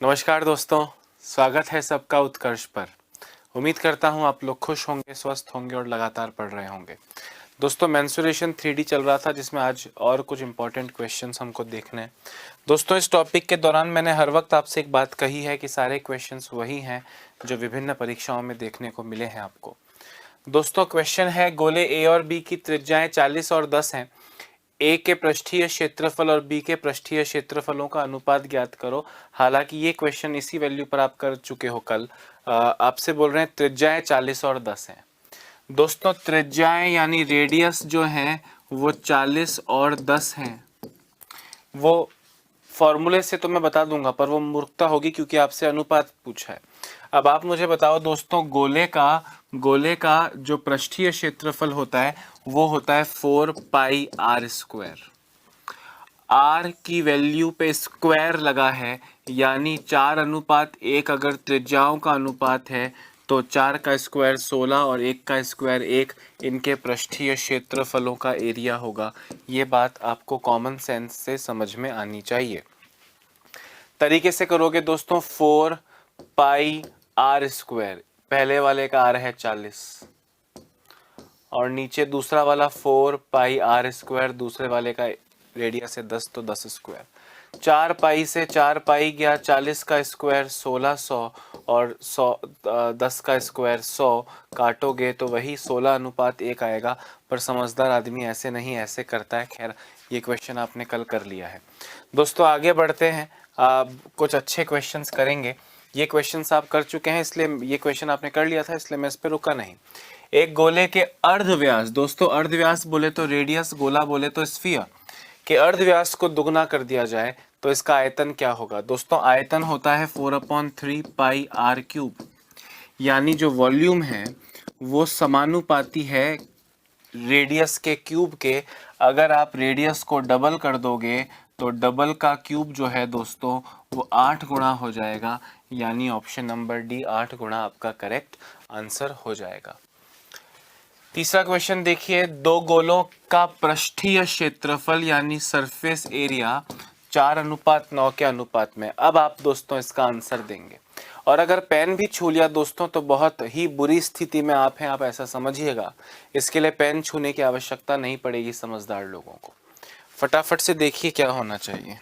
नमस्कार दोस्तों, स्वागत है सबका उत्कर्ष पर। उम्मीद करता हूं आप लोग खुश होंगे, स्वस्थ होंगे और लगातार पढ़ रहे होंगे। दोस्तों, मेंस्ट्रुएशन 3D चल रहा था जिसमें आज और कुछ इंपॉर्टेंट क्वेश्चंस हमको देखने हैं। दोस्तों, इस टॉपिक के दौरान मैंने हर वक्त आपसे एक बात कही है कि सारे क्वेश्चंस वही हैं जो विभिन्न परीक्षाओं में देखने को मिले हैं आपको। दोस्तों, क्वेश्चन है गोले ए और बी की त्रिज्याएं 40 और 10 हैं। ए के पृष्ठीय क्षेत्रफल और बी के पृष्ठीय क्षेत्रफलों का अनुपात ज्ञात करो। हालांकि ये क्वेश्चन इसी वैल्यू पर आप कर चुके हो कल। आपसे बोल रहे हैं त्रिज्याएं 40 और 10 हैं। दोस्तों, त्रिज्याएं यानी रेडियस जो है वो 40 और 10 हैं। वो फॉर्मूले से तो मैं बता दूंगा, पर वो मूर्खता होगी क्योंकि आपसे अनुपात पूछा है। अब आप मुझे बताओ दोस्तों, गोले का जो पृष्ठीय क्षेत्रफल होता है वो होता है 4 पाई आर स्क्वायर। आर की वैल्यू पे स्क्वायर लगा है, यानी 4:1 अगर त्रिज्याओं का अनुपात है तो 4 का स्क्वायर 16 और 1 का स्क्वायर 1 इनके पृष्ठीय क्षेत्रफलों का एरिया होगा। ये बात आपको कॉमन सेंस से समझ में आनी चाहिए। तरीके से करोगे दोस्तों, 4 पाई आर स्क्वायर, पहले वाले का आर है 40 और नीचे दूसरा वाला 4 पाई आर स्क्वायर, दूसरे वाले का रेडियस है 10 तो 10 स्क्वायर। 4 पाई से 4 पाई गया, 40 का स्क्वायर 1600 और 10 का स्क्वायर 100, काटोगे तो वही 16:1 आएगा। पर समझदार आदमी ऐसे नहीं, ऐसे करता है। खैर, ये क्वेश्चन आपने कल कर लिया है। दोस्तों, आगे बढ़ते हैं। कुछ अच्छे क्वेश्चंस करेंगे। ये क्वेश्चंस आप कर चुके हैं, इसलिए ये क्वेश्चन आपने कर लिया था, इसलिए मैं इस पर रुका नहीं। एक गोले के अर्धव्यास, दोस्तों अर्धव्यास बोले तो रेडियस, गोला बोले तो स्फीयर, के अर्धव्यास को दुगना कर दिया जाए तो इसका आयतन क्या होगा। दोस्तों, आयतन होता है 4/3 पाई आर क्यूब, यानी जो वॉल्यूम है वो समानुपाती है रेडियस के क्यूब के। अगर आप रेडियस को डबल कर दोगे तो डबल का क्यूब जो है दोस्तों वो 8 गुना हो जाएगा, यानी ऑप्शन नंबर डी 8 गुना आपका करेक्ट आंसर हो जाएगा। तीसरा क्वेश्चन देखिए, दो गोलों का पृष्ठीय क्षेत्रफल यानी सरफेस एरिया 4:9 के अनुपात में। अब आप दोस्तों इसका आंसर देंगे, और अगर पेन भी छू लिया दोस्तों तो बहुत ही बुरी स्थिति में आप हैं, आप ऐसा समझिएगा। इसके लिए पेन छूने की आवश्यकता नहीं पड़ेगी समझदार लोगों को। फटाफट से देखिए क्या होना चाहिए।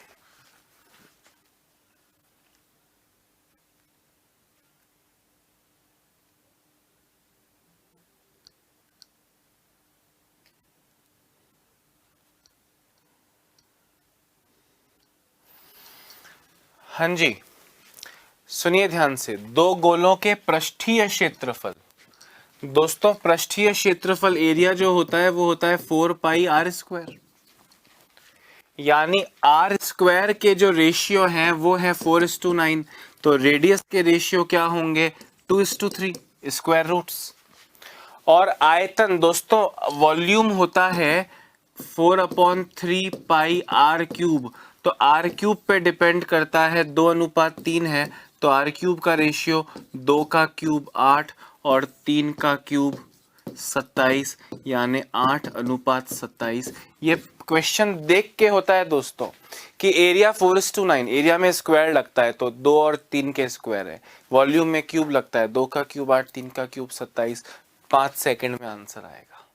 हाँ जी, सुनिए ध्यान से। दो गोलों के पृष्ठीय क्षेत्रफल, दोस्तों पृष्ठीय क्षेत्रफल एरिया जो होता है वो होता है 4 पाई आर स्क्वायर, यानी आर स्क्वायर के जो रेशियो हैं वो है 4:9, तो रेडियस के रेशियो क्या होंगे 2:3 स्क्वायर रूट्स। और आयतन दोस्तों, वॉल्यूम होता है 4/3 पाई आर क्यूब, तो आर क्यूब पे डिपेंड करता है, 2:3 है, तो आर क्यूब का रेशियो 2 का क्यूब 8 और 3 का क्यूब 27, यानी 8:27। ये क्वेश्चन देख के होता है दोस्तों कि एरिया 4:9, एरिया में स्क्वायर लगता है तो 2 और 3 के स्क्वायर है, वॉल्यूम में क्यूब लगता है, 2 का क्यूब 8, 3 का क्यूब 27, 5 सेकंड में आंसर आएगा।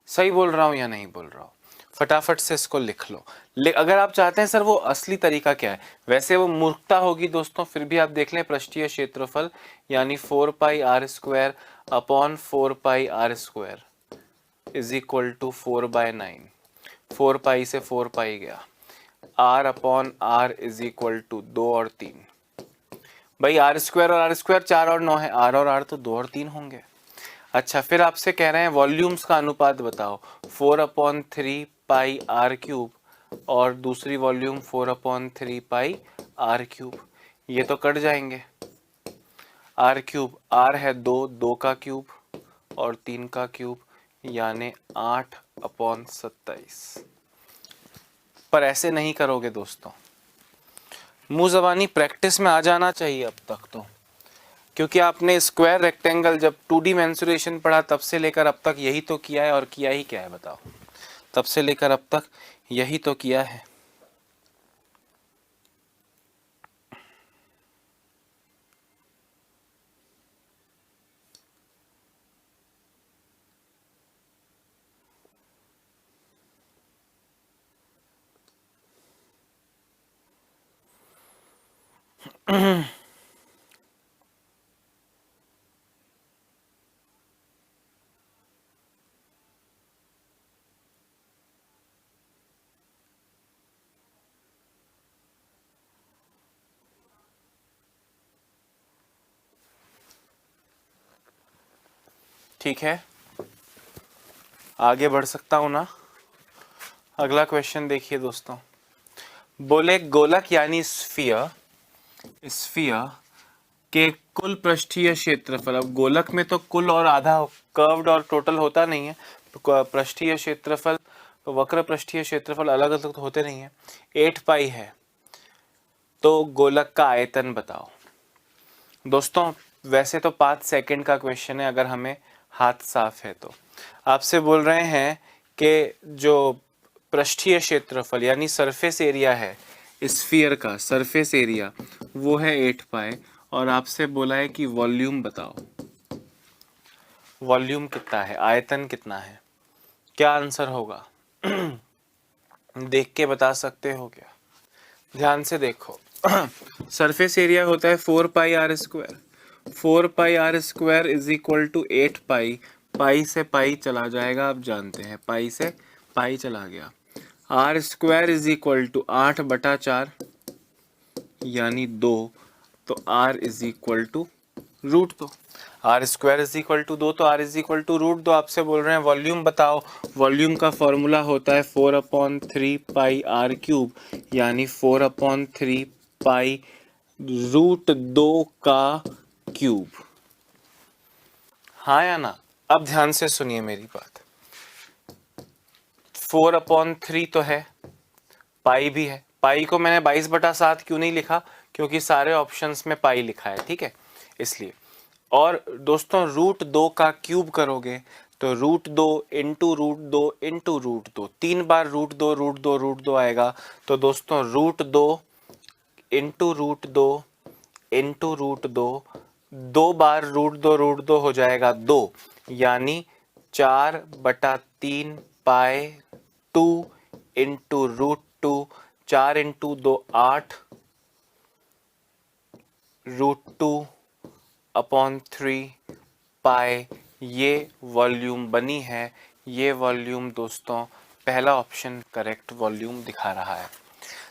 सही बोल रहा हूं या नहीं बोल रहा हूं? फटाफट से इसको लिख लो। अगर आप चाहते हैं सर वो असली तरीका क्या है, वैसे वो मूर्खता होगी दोस्तों, फिर भी आप देख लें। पृष्ठीय क्षेत्रफल यानी 4 pi r square upon 4 pi r square is equal to 4/9। 4 pi से 4 पाई गया, r upon r is equal to 2 और 3। भाई आर स्क्वायर और आर स्क्वायर 4 और 9 है, आर और आर तो 2 और 3 होंगे। अच्छा, फिर आपसे कह रहे हैं वॉल्यूम्स का अनुपात बताओ, 4/3 पाई आर क्यूब और दूसरी वॉल्यूम 4/3 पाई आर क्यूब, ये तो कट जाएंगे। आर क्यूब, आर है 2, 2 का क्यूब और 3 का क्यूब, यानी 8/27। पर ऐसे नहीं करोगे दोस्तों, मुंह जबानी प्रैक्टिस में आ जाना चाहिए अब तक तो, क्योंकि आपने स्क्वायर रेक्टेंगल जब 2D मेंसुरेशन पढ़ा तब से लेकर अब तक यही तो किया है। और किया ही क्या है बताओ, तब से लेकर अब तक यही तो किया है। ठीक है, आगे बढ़ सकता हूं ना। अगला क्वेश्चन देखिए दोस्तों, बोले गोलक यानी स्फीयर, स्फीयर के कुल पृष्ठीय क्षेत्रफल। अब गोलक में तो कुल और आधा कर्व्ड और टोटल होता नहीं है, पृष्ठीय क्षेत्रफल, वक्र पृष्ठीय क्षेत्रफल अलग अलग तो होते नहीं है। 8 पाई है, तो गोलक का आयतन बताओ। दोस्तों वैसे तो 5 सेकंड का क्वेश्चन है, अगर हमें हाथ साफ है तो। आपसे बोल रहे हैं कि जो पृष्ठीय क्षेत्रफल यानी सरफेस एरिया है स्फीयर का, सरफेस एरिया वो है 8 पाई, और आपसे बोला है कि वॉल्यूम बताओ। वॉल्यूम कितना है, आयतन कितना है, क्या आंसर होगा? देख के बता सकते हो क्या? ध्यान से देखो। सरफेस एरिया होता है 4 pi r square. 4 pi r square is equal to 8 pi. Pi से पाई चला जाएगा, आप जानते हैं, पाई से पाई चला गया। Are square is equal to 8/4 यानी 2, तो R is equal to √2। R square is equal to 2, तो आर इज इक्वल टू √2। आपसे बोल रहे हैं वॉल्यूम बताओ। वॉल्यूम का फॉर्मूला होता है 4/3 पाई आर क्यूब, यानी 4/3 पाई √2 का क्यूब। हाँ या ना? अब ध्यान से सुनिए मेरी बात। 4/3 तो है, पाई भी है। पाई को मैंने 22/7 क्यों नहीं लिखा? क्योंकि सारे ऑप्शंस में पाई लिखा है, ठीक है, इसलिए। और दोस्तों √2 का क्यूब करोगे तो √2 इंटू √2 इंटू √2, 3 बार √2 √2 √2 आएगा। तो दोस्तों √2 इंटू √2 इंटू √2, 2 बार √2 हो जाएगा 2, यानी 4/3 पाई 2 इंटू √2, 4 इंटू 2 8 √2/3 पाई, ये वॉल्यूम बनी है। ये वॉल्यूम दोस्तों पहला ऑप्शन करेक्ट वॉल्यूम दिखा रहा है।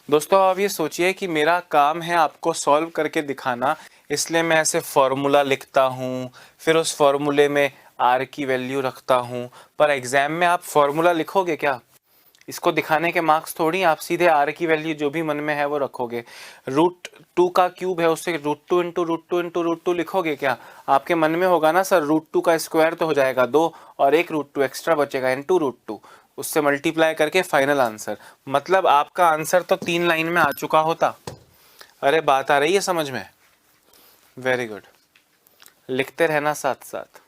दोस्तों आप ये सोचिए कि मेरा काम है आपको सॉल्व करके दिखाना, इसलिए मैं ऐसे फॉर्मूला लिखता हूँ, फिर उस फॉर्मूले में आर की वैल्यू रखता हूँ। पर एग्जाम में आप फॉर्मूला लिखोगे क्या? इसको दिखाने के मार्क्स थोड़ी, आप सीधे आर की वैल्यू जो भी मन में है वो रखोगे। √2 का क्यूब है, उससे √2 इंटू √2 इंटू √2 लिखोगे क्या? आपके मन में होगा ना सर √2 का स्क्वायर तो हो जाएगा 2, और एक √2 एक्स्ट्रा बचेगा इंटू √2, उससे मल्टीप्लाई करके फाइनल आंसर। मतलब आपका आंसर तो 3 लाइन में आ चुका होता। अरे बात आ रही है समझ में? वेरी गुड, लिखते रहना साथ साथ,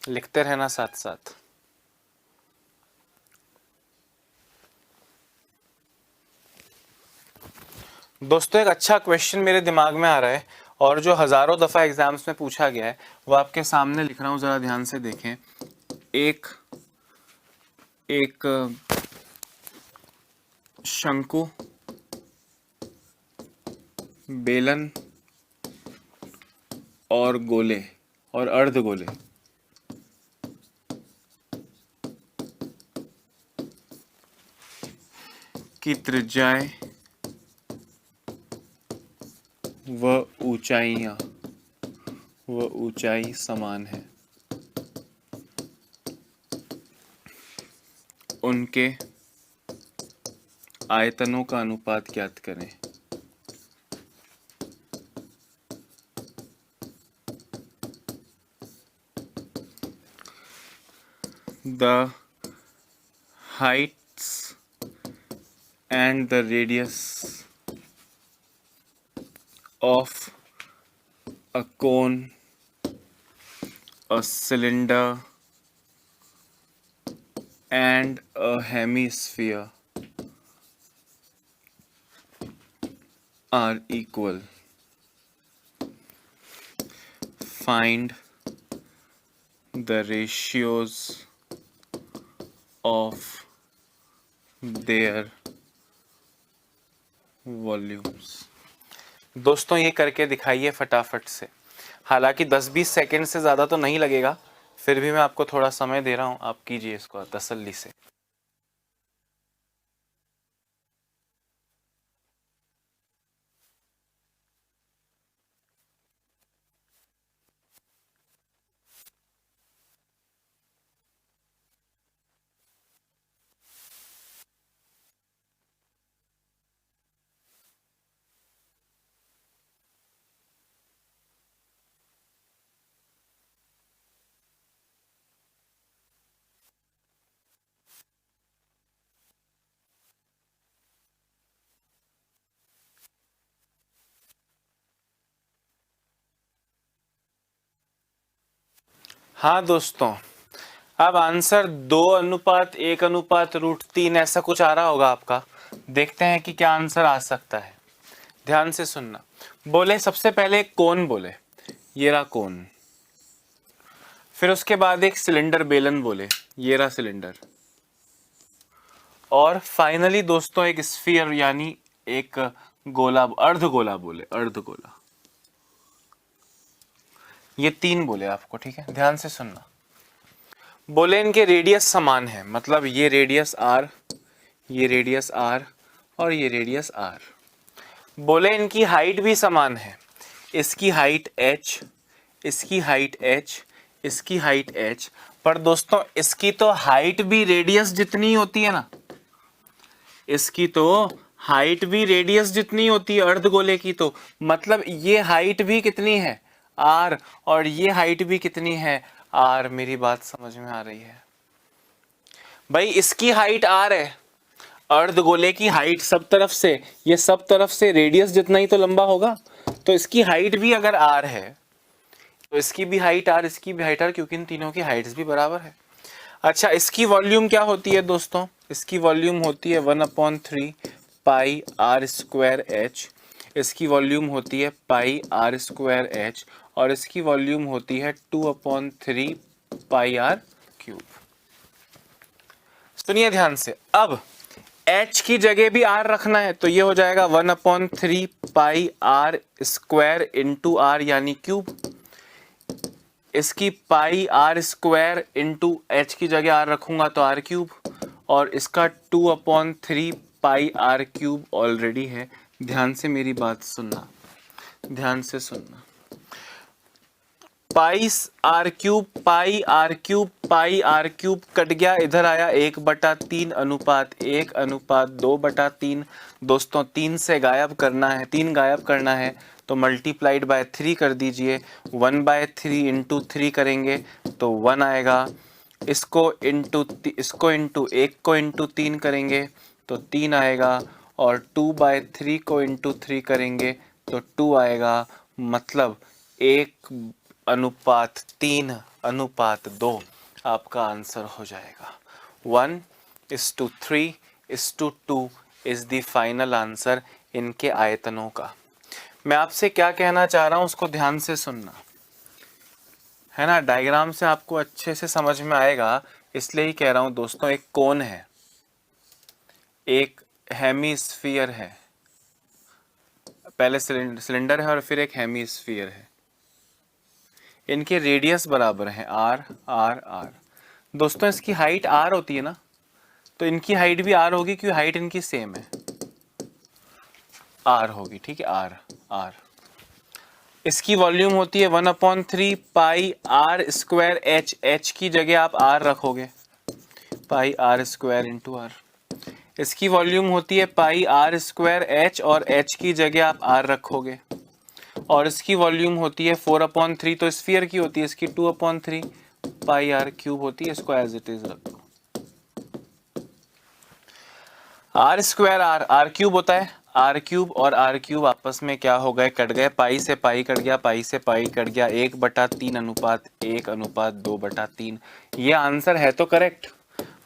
लिखते रहना साथ साथ। दोस्तों एक अच्छा क्वेश्चन मेरे दिमाग में आ रहा है, और जो हजारों दफ़ा एग्जाम्स में पूछा गया है वो आपके सामने लिख रहा हूँ, ज़रा ध्यान से देखें। एक एक शंकु, बेलन और गोले और अर्धगोले की त्रिज्याएं व ऊंचाई समान है। उनके आयतनों का अनुपात ज्ञात करें। The heights and the radius of a cone, a cylinder and a hemisphere are equal. Find the ratios of their volumes. दोस्तों ये करके दिखाइए फटाफट से। हालांकि 10-20 सेकंड से ज़्यादा तो नहीं लगेगा, फिर भी मैं आपको थोड़ा समय दे रहा हूँ, आप कीजिए इसको तसल्ली से। हाँ दोस्तों, अब आंसर 2:1:√3 ऐसा कुछ आ रहा होगा आपका। देखते हैं कि क्या आंसर आ सकता है। ध्यान से सुनना। बोले सबसे पहले एक कोन बोले, ये रहा कोन। फिर उसके बाद एक सिलेंडर बेलन बोले, ये रहा सिलेंडर। और फाइनली दोस्तों एक स्फीयर यानी एक गोला, अर्धगोला बोले, अर्धगोला। ये 3 बोले आपको, ठीक है। ध्यान से सुनना। बोले इनके रेडियस समान है, मतलब ये रेडियस r, ये रेडियस r और ये रेडियस r। बोले इनकी हाइट भी समान है, इसकी हाइट h, इसकी हाइट h, इसकी हाइट h। पर दोस्तों इसकी तो हाइट भी रेडियस जितनी होती है ना, इसकी तो हाइट भी रेडियस जितनी होती है अर्धगोले की, तो मतलब ये हाइट भी कितनी है r और ये हाइट भी कितनी है r। मेरी बात समझ में आ रही है भाई? इसकी हाइट r है, अर्धगोले की हाइट सब तरफ से, ये सब तरफ से रेडियस जितना ही तो लंबा होगा, तो इसकी हाइट भी अगर r है तो इसकी भी हाइट r, इसकी भी हाइट r, क्योंकि इन तीनों की हाइट्स भी बराबर है। अच्छा, इसकी वॉल्यूम क्या होती है दोस्तों? इसकी वॉल्यूम होती है 1/3 पाई r स्क्वायर h। इसकी वॉल्यूम होती है पाई r स्क्वायर h और इसकी वॉल्यूम होती है 2/3 पाई r क्यूब। सुनिए ध्यान से। अब h की जगह भी r रखना है, तो ये हो जाएगा 1/3 पाई r स्क्वायर इंटू r यानी क्यूब। इसकी पाई r स्क्वायर इंटू एच की जगह r रखूंगा तो r क्यूब, और इसका 2/3 पाई r क्यूब ऑलरेडी है। ध्यान से मेरी बात सुनना, ध्यान से सुनना। पाई r क्यूब, पाई r क्यूब, पाई r क्यूब कट गया, इधर आया 1/3 अनुपात 1/2/3। दोस्तों 3 से गायब करना है, 3 गायब करना है तो मल्टीप्लाइड बाय 3 कर दीजिए। 1/3 इंटू 3 करेंगे तो 1 आएगा। इसको इंटू 1 को इंटू 3 करेंगे तो 3 आएगा, और 2/3 को इंटू 3 करेंगे तो 2 आएगा। मतलब 1/3/2 आपका आंसर हो जाएगा। 1:3:2 इज द फाइनल आंसर इनके आयतनों का। मैं आपसे क्या कहना चाह रहा हूं उसको ध्यान से सुनना, है ना? डायग्राम से आपको अच्छे से समझ में आएगा, इसलिए ही कह रहा हूं दोस्तों। एक कोन है, एक हेमीस्फीयर है, पहले सिलेंडर है और फिर एक हेमीस्फीयर है। इनके रेडियस बराबर है r r r। दोस्तों इसकी हाइट r होती है ना, तो इनकी हाइट भी r होगी, क्योंकि हाइट इनकी सेम है, r होगी, ठीक है, r r। इसकी वॉल्यूम होती है 1/3 पाई r स्क्वायर h, h की जगह आप r रखोगे, पाई r स्क्वायर इंटू r। इसकी वॉल्यूम होती है पाई r स्क्वायर h और h की जगह आप r रखोगे, और इसकी वॉल्यूम होती है 4/3, तो स्फीयर की होती है, इसकी 2/3 पाई r क्यूब होती है। इसको एज इट इज रख दो। r स्क्वायर r क्यूब होता है, r क्यूब और r क्यूब आपस में क्या हो गए? कट गए। पाई से पाई कट गया, पाई से पाई कट गया, 1/3 अनुपात 1/2/3। ये आंसर है तो करेक्ट,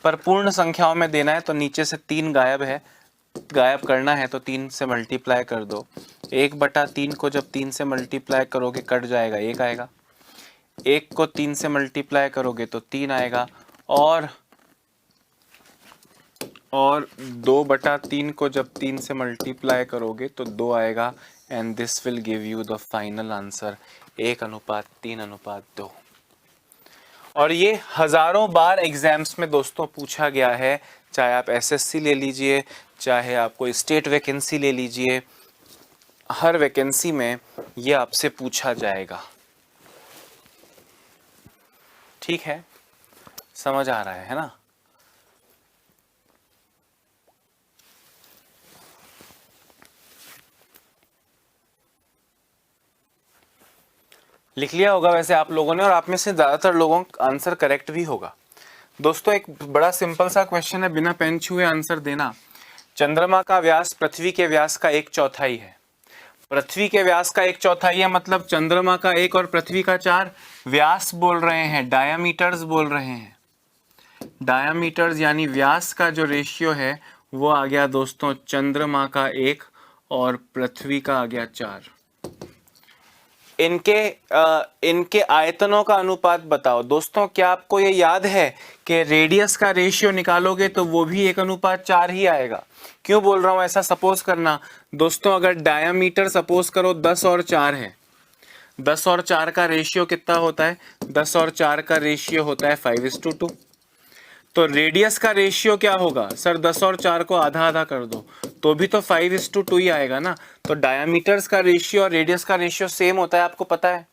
पर पूर्ण संख्याओं में देना है तो नीचे से 3 गायब है, गायब करना है तो 3 से मल्टीप्लाई कर दो। 1/3 को जब 3 से मल्टीप्लाई करोगे कट जाएगा, 1 आएगा। 1 को 3 से मल्टीप्लाई करोगे तो 3 आएगा, और 2/3 को जब 3 से मल्टीप्लाई करोगे तो 2 आएगा। and this will give you the final answer 1:3:2। और ये हजारों बार एग्जाम्स में दोस्तों पूछा गया है, चाहे आप एसएससी ले लीजिए, चाहे आप कोई स्टेट वैकेंसी ले लीजिए, हर वैकेंसी में ये आपसे पूछा जाएगा। ठीक है, समझ आ रहा है ना? लिख लिया होगा वैसे आप लोगों ने, और आप में से ज़्यादातर लोगों का आंसर करेक्ट भी होगा। दोस्तों एक बड़ा सिंपल सा क्वेश्चन है, बिना पेन छुए आंसर देना। चंद्रमा का व्यास पृथ्वी के व्यास का 1/4 है। पृथ्वी के व्यास का 1/4 है, मतलब चंद्रमा का 1 और पृथ्वी का 4। व्यास बोल रहे हैं, डायामीटर्स बोल रहे हैं। डायामीटर्स यानी व्यास का जो रेशियो है वो आ गया दोस्तों चंद्रमा का 1 और पृथ्वी का आ गया 4। इनके आयतनों का अनुपात बताओ। दोस्तों क्या आपको ये याद है कि रेडियस का रेशियो निकालोगे तो वो भी 1:4 ही आएगा। क्यों बोल रहा हूं ऐसा? सपोज करना दोस्तों, अगर डायामीटर सपोज करो 10 और 4 है, 10 और 4 का रेशियो कितना होता है? 10 और 4 का रेशियो होता है 5:2। तो रेडियस का रेशियो क्या होगा? सर 10 और 4 को आधा आधा कर दो तो भी तो 5:2 ही आएगा ना। तो डायामीटर्स का रेशियो और रेडियस का रेशियो सेम होता है, आपको पता है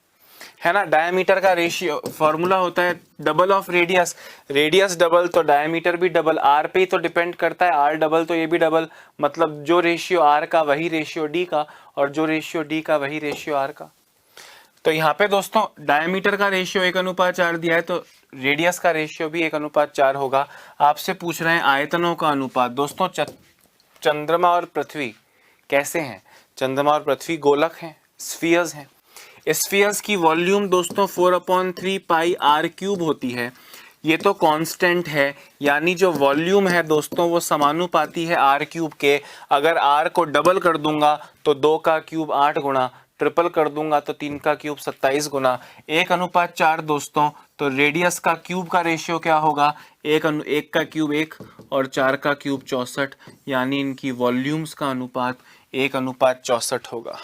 ना? डायामीटर का रेशियो फॉर्मूला होता है double of radius, radius double तो डायामीटर भी डबल। आर पे ही तो डिपेंड करता है, आर डबल तो ये भी डबल, मतलब जो रेशियो आर का वही रेशियो डी का, और जो रेशियो डी का वही रेशियो आर का। तो यहाँ पे दोस्तों डायमीटर का रेशियो 1:4 दिया है, तो रेडियस का रेशियो भी 1:4 होगा। आपसे पूछ रहे हैं आयतनों का अनुपात। दोस्तों चंद्रमा और पृथ्वी कैसे हैं? चंद्रमा और पृथ्वी गोलक हैं, स्फीयर्स हैं। स्फीयर्स की वॉल्यूम दोस्तों 4/3 पाई r³ होती है। ये तो कांस्टेंट है, यानी जो वॉल्यूम है दोस्तों वो समानुपाती है r³ के। अगर r को डबल कर दूंगा तो 2 का क्यूब 8 गुना, ट्रिपल कर दूंगा तो 3 का क्यूब 27 गुना, 1:4 दोस्तों। तो रेडियस का क्यूब का रेशियो क्या होगा? 1 का क्यूब 1 और 4 का क्यूब 64, यानी इनकी वॉल्यूम्स का अनुपात 1:64 होगा।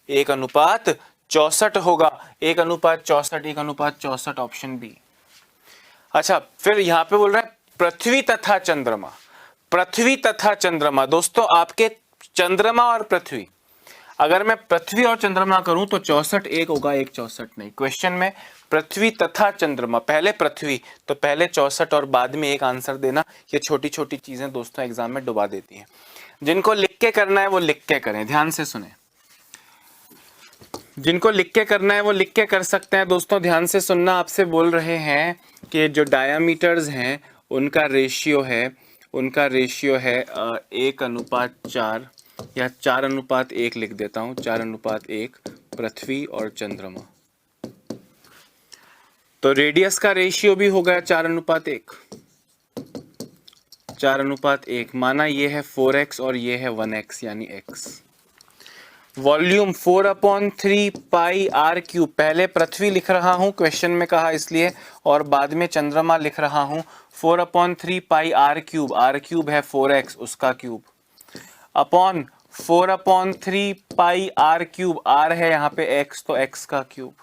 1:64 होगा, 1:64, 1:64 ऑप्शन बी। अच्छा, फिर यहाँ पे बोल रहा है पृथ्वी तथा चंद्रमा। पृथ्वी तथा चंद्रमा दोस्तों, आपके चंद्रमा और पृथ्वी, अगर मैं पृथ्वी और चंद्रमा करूं तो 64 एक होगा, 1/64 नहीं। क्वेश्चन में पृथ्वी तथा चंद्रमा, पहले पृथ्वी तो पहले 64 और बाद में एक आंसर देना। ये छोटी छोटी चीजें दोस्तों एग्जाम में डुबा देती हैं। जिनको लिख के करना है वो लिख के करें, ध्यान से सुने। जिनको लिख के करना है वो लिख के कर सकते हैं। दोस्तों ध्यान से सुनना, आपसे बोल रहे हैं कि जो डायामीटर्स हैं उनका रेशियो है 1:4 या 4:1 लिख देता हूं, 4:1 पृथ्वी और चंद्रमा। तो रेडियस का रेशियो भी हो गया 4:1, 4:1 माना ये है 4x और ये है 1x यानी x। वॉल्यूम 4/3 पाई r³, पहले पृथ्वी लिख रहा हूं क्वेश्चन में कहा इसलिए, और बाद में चंद्रमा लिख रहा हूं। 4/3 पाई r³ r³ है 4x उसका क्यूब, अपॉन 4/3 पाई r³ r है यहाँ पे x तो x का क्यूब।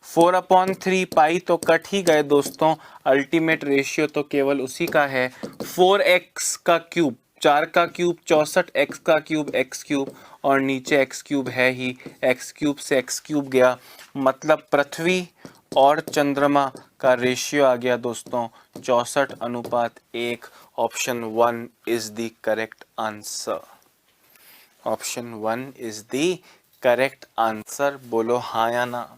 4/3 पाई तो कट ही गए दोस्तों, अल्टीमेट रेशियो तो केवल उसी का है 4x का क्यूब, 4 का क्यूब 64, x का क्यूब x³ और नीचे x³ है ही, x³ से x³ गया, मतलब पृथ्वी और चंद्रमा का रेशियो आ गया दोस्तों 64:1। Option 1 is the correct answer. Option 1 is the correct answer. बोलो हाँ या ना।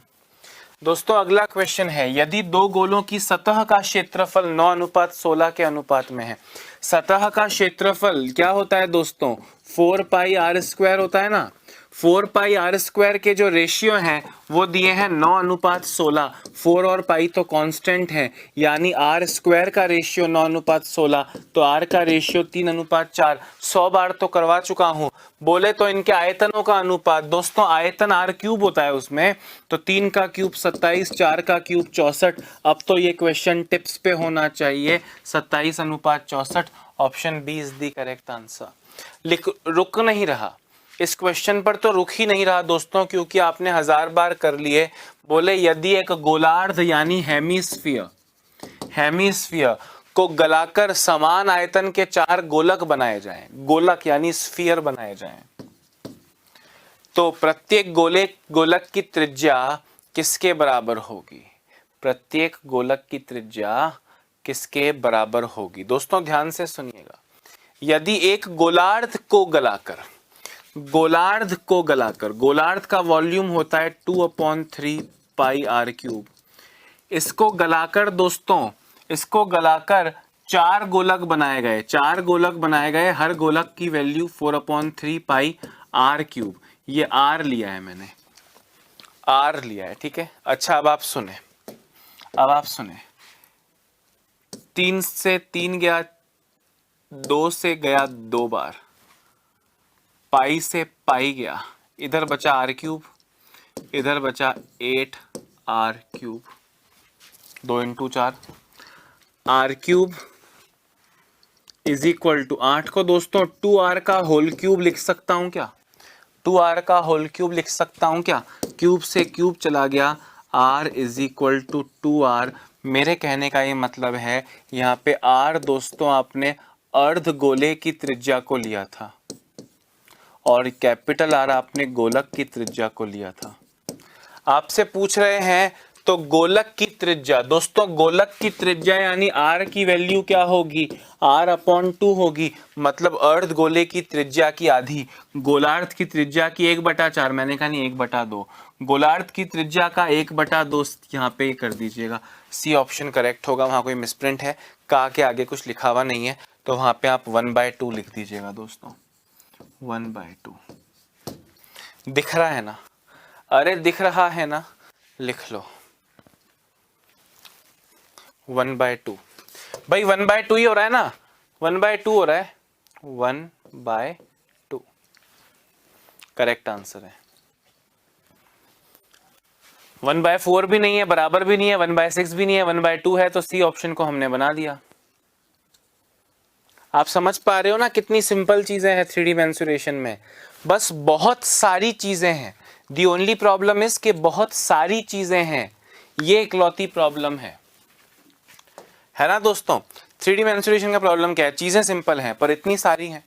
दोस्तों अगला क्वेश्चन है, यदि दो गोलों की सतह का क्षेत्रफल 9:16 के अनुपात में है। सतह का क्षेत्रफल क्या होता है दोस्तों? 4 पाई r² होता है ना। 4 पाई r² के जो रेशियो हैं वो दिए हैं 9:16। 4 और पाई तो कांस्टेंट है, यानी r² का रेशियो 9:16, तो r का रेशियो 3:4। 100 बार तो करवा चुका हूं। बोले तो इनके आयतनों का अनुपात, दोस्तों आयतन r³ होता है उसमें, तो 3 का क्यूब 27, 4 का क्यूब 64। अब तो ये क्वेश्चन टिप्स पे होना चाहिए, 27:64। Option B is the correct answer. रुक नहीं रहा, इस क्वेश्चन पर तो रुक ही नहीं रहा दोस्तों, क्योंकि आपने 1000 बार कर लिए। बोले यदि एक गोलार्ध यानी हेमिस्फीयर को गलाकर समान आयतन के 4 गोलक बनाए जाएं, गोलक यानी स्फीयर बनाए जाएं, तो प्रत्येक गोलक की त्रिज्या किसके बराबर होगी? प्रत्येक गोलक की त्रिज्या किसके बराबर होगी? दोस्तों ध्यान से सुनिएगा। यदि एक गोलार्ध को गलाकर, गोलार्ध का वॉल्यूम होता है 2/3 पाई आर क्यूब। इसको गलाकर दोस्तों, इसको गलाकर 4 गोलक बनाए गए, हर गोलक की वैल्यू 4/3 पाई आर क्यूब। ये आर लिया है मैंने, आर लिया है, ठीक है। अच्छा अब आप सुने, 3 से 3 गया, 2 से गया 2 बार, पाई से पाई गया, इधर बचा आर क्यूब, इधर बचा 8 R cube, 2 × 4 R cube is equal to 8 को दोस्तों 2r का होल क्यूब लिख सकता हूं क्या? 2r का होल क्यूब लिख सकता हूं क्या? क्यूब से क्यूब चला गया, r is equal to 2r। मेरे कहने का ये मतलब है यहाँ पे r दोस्तों आपने अर्ध गोले की त्रिज्या को लिया था और कैपिटल R आपने गोलक की त्रिज्या को लिया था। आपसे पूछ रहे हैं तो गोलक की त्रिज्या, दोस्तों गोलक की त्रिज्या यानी r की वैल्यू क्या होगी? r/2 होगी, मतलब अर्ध गोले की त्रिज्या की आधी, गोलार्ध की त्रिज्या की 1/4, मैंने कहा नहीं 1/2, गोलार्ध की त्रिज्या का 1/2 यहाँ पे कर दीजिएगा। सी ऑप्शन करेक्ट होगा, वहां कोई मिसप्रिंट है, का के आगे कुछ लिखा हुआ नहीं है, तो वहां पे आप 1/2 लिख दीजिएगा दोस्तों, 1/2। दिख रहा है ना? अरे दिख रहा है ना? लिख लो 1/2। भाई 1/2 ही हो रहा है ना, 1/2 हो रहा है, 1/2 करेक्ट आंसर है। 1/4 भी नहीं है, बराबर भी नहीं है, 1/6 भी नहीं है, 1/2 है, तो सी ऑप्शन को हमने बना दिया। आप समझ पा रहे हो ना कितनी सिंपल चीजें हैं 3D मेंसुरेशन में? बस बहुत सारी चीजें हैं, दी ओनली प्रॉब्लम इज कि बहुत सारी चीजें हैं, ये इकलौती प्रॉब्लम है ना दोस्तों। 3D मेंसुरेशन का प्रॉब्लम क्या है? चीजें सिंपल हैं पर इतनी सारी हैं।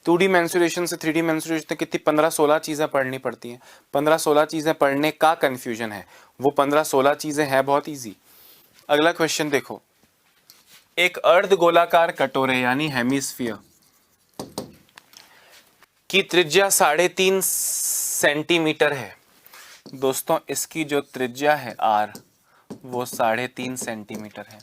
2D मेंसुरेशन से 3D मेंसुरेशन तक कितनी 15-16 चीजें पढ़नी पड़ती हैं। 15-16 चीजें पढ़ने का कंफ्यूजन है, वो 15-16 चीजें हैं बहुत इजी। अगला क्वेश्चन देखो, एक अर्ध गोलाकार कटोरे यानी हेमिस्फीयर की त्रिज्या 3.5 सेंटीमीटर है। दोस्तों इसकी जो त्रिज्या है r, वो 3.5 सेंटीमीटर है।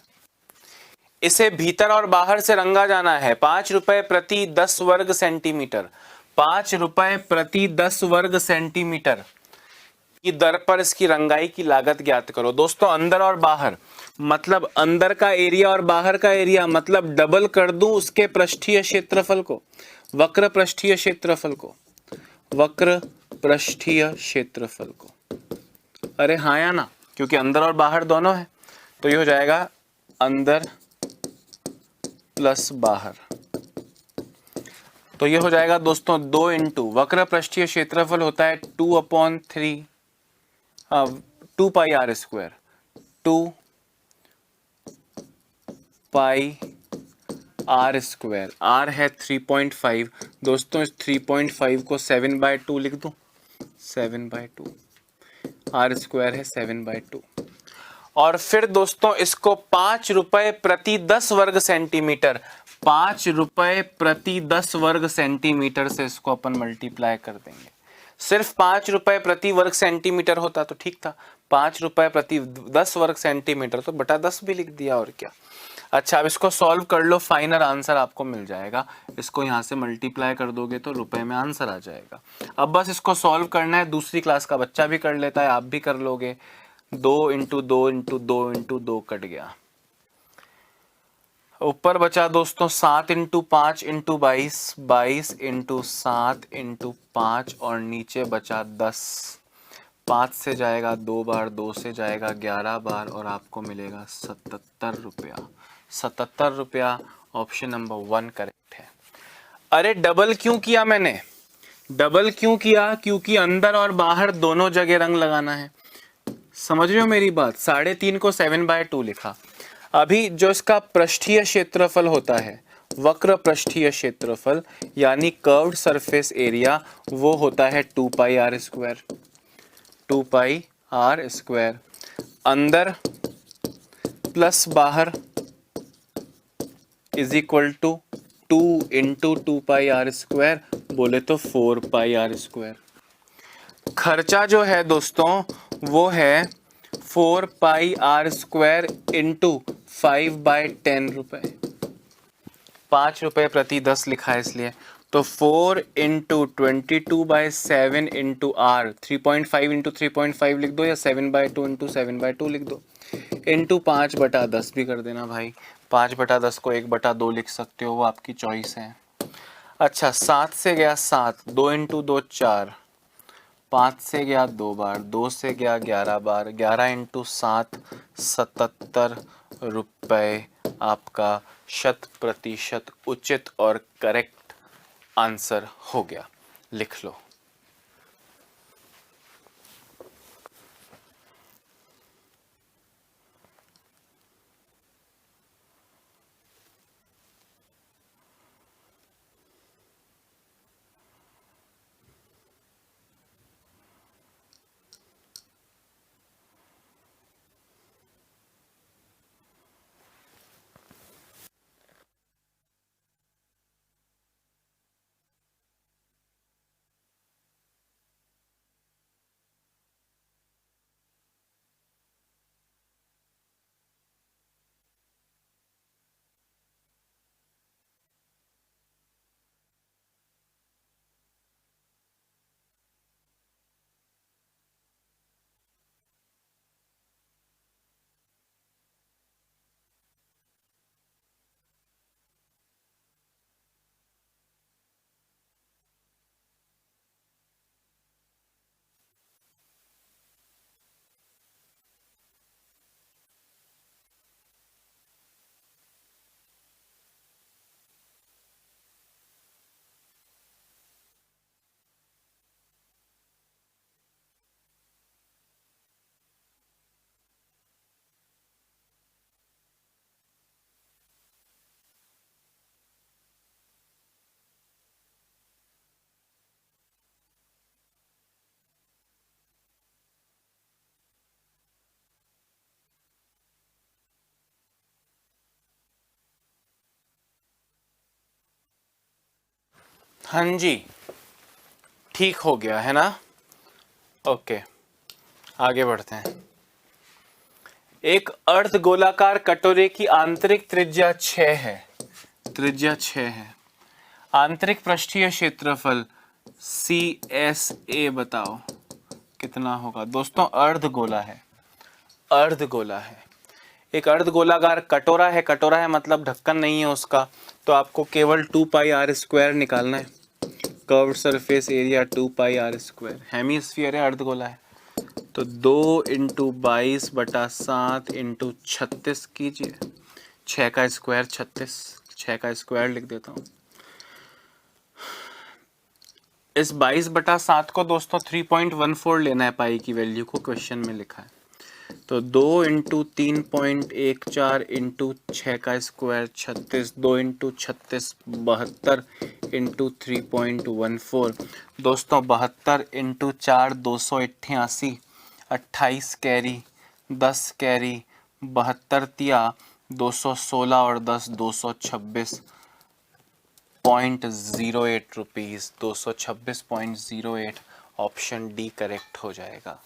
इसे भीतर और बाहर से रंगा जाना है। 5 रुपए प्रति 10 वर्ग सेंटीमीटर, 5 रुपए प्रति 10 वर्ग सेंटीमीटर की दर पर इसकी रंगाई की लागत ज्ञात करो। दोस्तों अंदर और बाहर, मतलब अंदर का एरिया और बाहर का एरिया, मतलब डबल कर दूं उसके पृष्ठीय क्षेत्रफल को, वक्र पृष्ठीय क्षेत्रफल को, वक्र पृष्ठीय क्षेत्रफल को। अरे हाँ या ना, क्योंकि अंदर और बाहर दोनों है, तो ये हो जाएगा अंदर प्लस बाहर, तो ये हो जाएगा दोस्तों 2 इंटू वक्र पृष्ठीय क्षेत्रफल होता है 2/3 2 pi r square, 2 pi r square, r है 3.5। दोस्तों इस 3.5 को 7/2 लिख दूं, 7/2, आर स्क्वायर है 7/2। और फिर दोस्तों इसको 5 रुपए प्रति 10 वर्ग सेंटीमीटर, 5 रुपए प्रति 10 वर्ग सेंटीमीटर से इसको अपन मल्टीप्लाई कर देंगे। सिर्फ 5 रुपए प्रति वर्ग सेंटीमीटर होता तो ठीक था, 5 रुपए प्रति 10 वर्ग सेंटीमीटर तो बटा 10 भी लिख दिया, और क्या। अच्छा अब इसको सॉल्व कर लो, फाइनल आंसर आपको मिल जाएगा। इसको यहाँ से मल्टीप्लाई कर दोगे तो रुपए में आंसर आ जाएगा। अब बस इसको सॉल्व करना है, दूसरी क्लास का बच्चा भी कर लेता है, आप भी कर लोगे। 2 × 2 × 2 × 2 कट गया, ऊपर बचा दोस्तों 7 × 5 × 22, 22 × 7 × 5, और नीचे बचा 10। 5 से जाएगा 2 बार, 2 से जाएगा 11 बार, और आपको मिलेगा 77 रुपया। 77 रुपया ऑप्शन नंबर 1 करेक्ट है। अरे डबल क्यों किया मैंने? डबल क्यों किया? क्योंकि अंदर और बाहर दोनों जगह रंग लगाना है। समझ रहे हो मेरी बात? 3.5 को 7/2 लिखा। अभी जो इसका पृष्ठीय क्षेत्रफल होता है, वक्र पृष्ठीय क्षेत्रफल यानी कर्व्ड सरफेस एरिया, वो होता है 2πr²। 2πr²। अंदर प्लस बाहर is equal to 2 into 2πr², बोले तो 4πr²। खर्चा जो है दोस्तों वो है 4πr² इंटू 5/10 रुपए। 5 रुपए प्रति 10 लिखा है इसलिए, तो 4 इंटू 22/7 इंटू r, 3.5 इंटू 3.5 लिख दो या 7/2 इंटू 7/2 लिख दो, इंटू 5/10 भी कर देना भाई। 5/10 को 1/2 लिख सकते हो, वो आपकी चॉइस है। अच्छा, 7 से गया 7, 2 इंटू 2 4, 5 से गया 2 बार, 2 से गया 11 बार, 11 इंटू 7 77 रुपए आपका 100% उचित और करेक्ट आंसर हो गया। लिख लो। हाँ जी, ठीक हो गया है ना? ओके, आगे बढ़ते हैं। एक अर्ध गोलाकार कटोरे की आंतरिक त्रिज्या 6 है। त्रिज्या 6 है। आंतरिक पृष्ठीय क्षेत्रफल CSA बताओ कितना होगा? दोस्तों अर्ध गोला है, अर्ध गोला है। एक अर्ध गोलाकार कटोरा है, कटोरा है मतलब ढक्कन नहीं है उसका, तो आपको केवल 2πr² निकालना है। Curved surface area 2πr²। Hemisphere है, अर्ध गोला है, तो 2 इंटू 22/7 इंटू 36 कीजिए। 6 का स्क्वायर 36, 6 का स्क्वायर लिख देता हूँ। इस 22/7 को दोस्तों 3.14 लेना है, पाई की वैल्यू को क्वेश्चन में लिखा है। तो 2 इंटू 3.14 इंटू 6 का स्क्वायर 36, 2 इंटू 36 72 इंटू 3.14। दोस्तों 72 इंटू 4 288, 28 कैरी 10 कैरी 72 तिया 216 और 10 226.08 रुपीज़। 226.08 ऑप्शन डी करेक्ट हो जाएगा।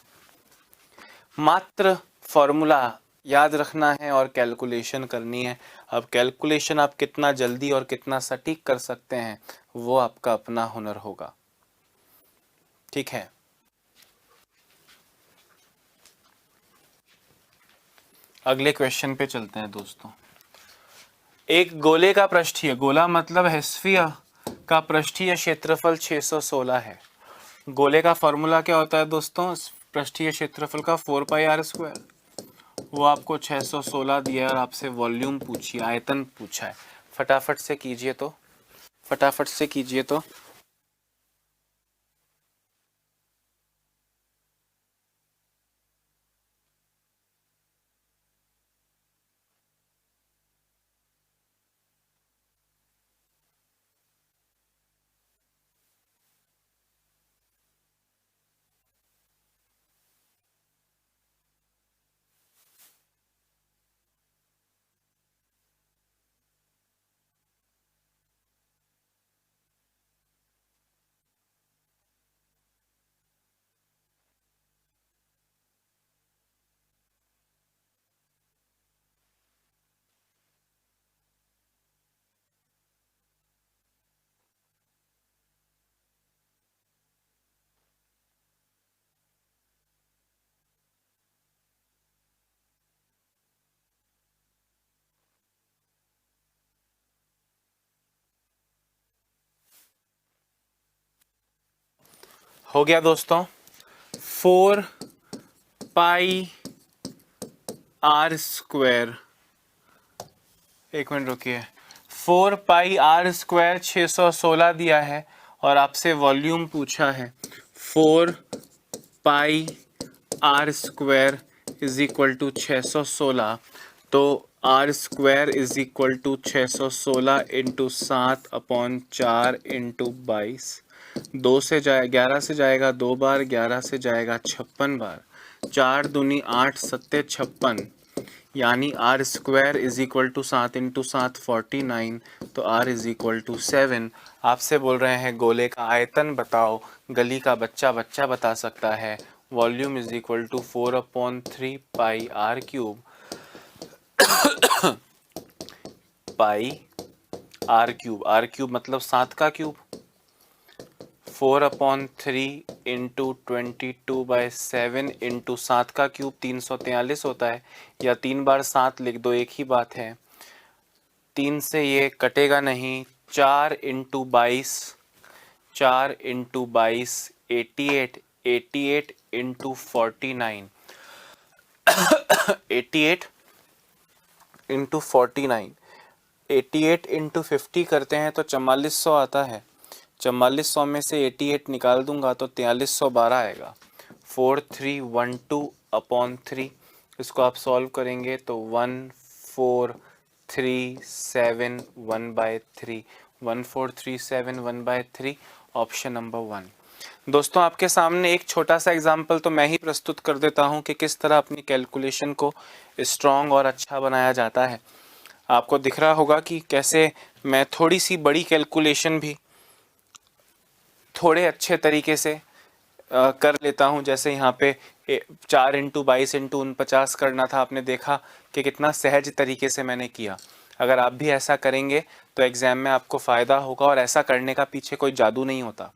मात्र फॉर्मूला याद रखना है और कैलकुलेशन करनी है। अब कैलकुलेशन आप कितना जल्दी और कितना सटीक कर सकते हैं वो आपका अपना हुनर होगा। ठीक है, अगले क्वेश्चन पे चलते हैं दोस्तों। एक गोले का पृष्ठीय, गोला मतलब हेस्फियर का पृष्ठीय क्षेत्रफल 616 है। गोले का फॉर्मूला क्या होता है दोस्तों? पृष्ठीय क्षेत्रफल का 4πr²। वो आपको 616 दिया और आपसे वॉल्यूम पूछी, आयतन पूछा है। फटाफट से कीजिए तो, फटाफट से कीजिए तो। हो गया दोस्तों 4 पाई आर स्क्वायर, एक मिनट रुकिए, 4 पाई आर स्क्वायर 616 दिया है और आपसे वॉल्यूम पूछा है 4 pi r square is equal to 616, तो r square is equal to 616 into 7/4 into 22, 2 से जाए 11 से जाएगा 2 बार, 11 से जाएगा 56 बार, 4 दूनी 8 सत्ते 56, यानी R square is equal to 7 into 7 49, तो आर इज इक्वल टू 7। आपसे बोल रहे हैं गोले का आयतन बताओ, गली का बच्चा बच्चा बता सकता है। Volume is equal to 4/3 pi R cube, pi R cube, R cube मतलब 7 का क्यूब, 4/3 इंटू 22/7 इंटू 7 का क्यूब 343 होता है, या 3 बार 7 लिख दो, एक ही बात है। 3 से ये कटेगा नहीं, 4 into 22, 4 into 22 88, 88 into 49, 88 into 49, 88 into 50 करते हैं तो 4400 आता है। 4400 में से 88 निकाल दूंगा तो 4312 आएगा। 4312/3, इसको आप सॉल्व करेंगे तो 14371/3, 14371/3, ऑप्शन नंबर 1। दोस्तों आपके सामने एक छोटा सा एग्जाम्पल तो मैं ही प्रस्तुत कर देता हूं कि किस तरह अपनी कैलकुलेशन को स्ट्रॉन्ग और अच्छा बनाया जाता है। आपको दिख रहा होगा कि कैसे मैं थोड़ी सी बड़ी कैलकुलेशन भी थोड़े अच्छे तरीके से कर लेता हूं। जैसे यहाँ पे 4 इंटू 22 इंटू 49 करना था, आपने देखा कि कितना सहज तरीके से मैंने किया। अगर आप भी ऐसा करेंगे तो एग्ज़ाम में आपको फ़ायदा होगा, और ऐसा करने का पीछे कोई जादू नहीं होता।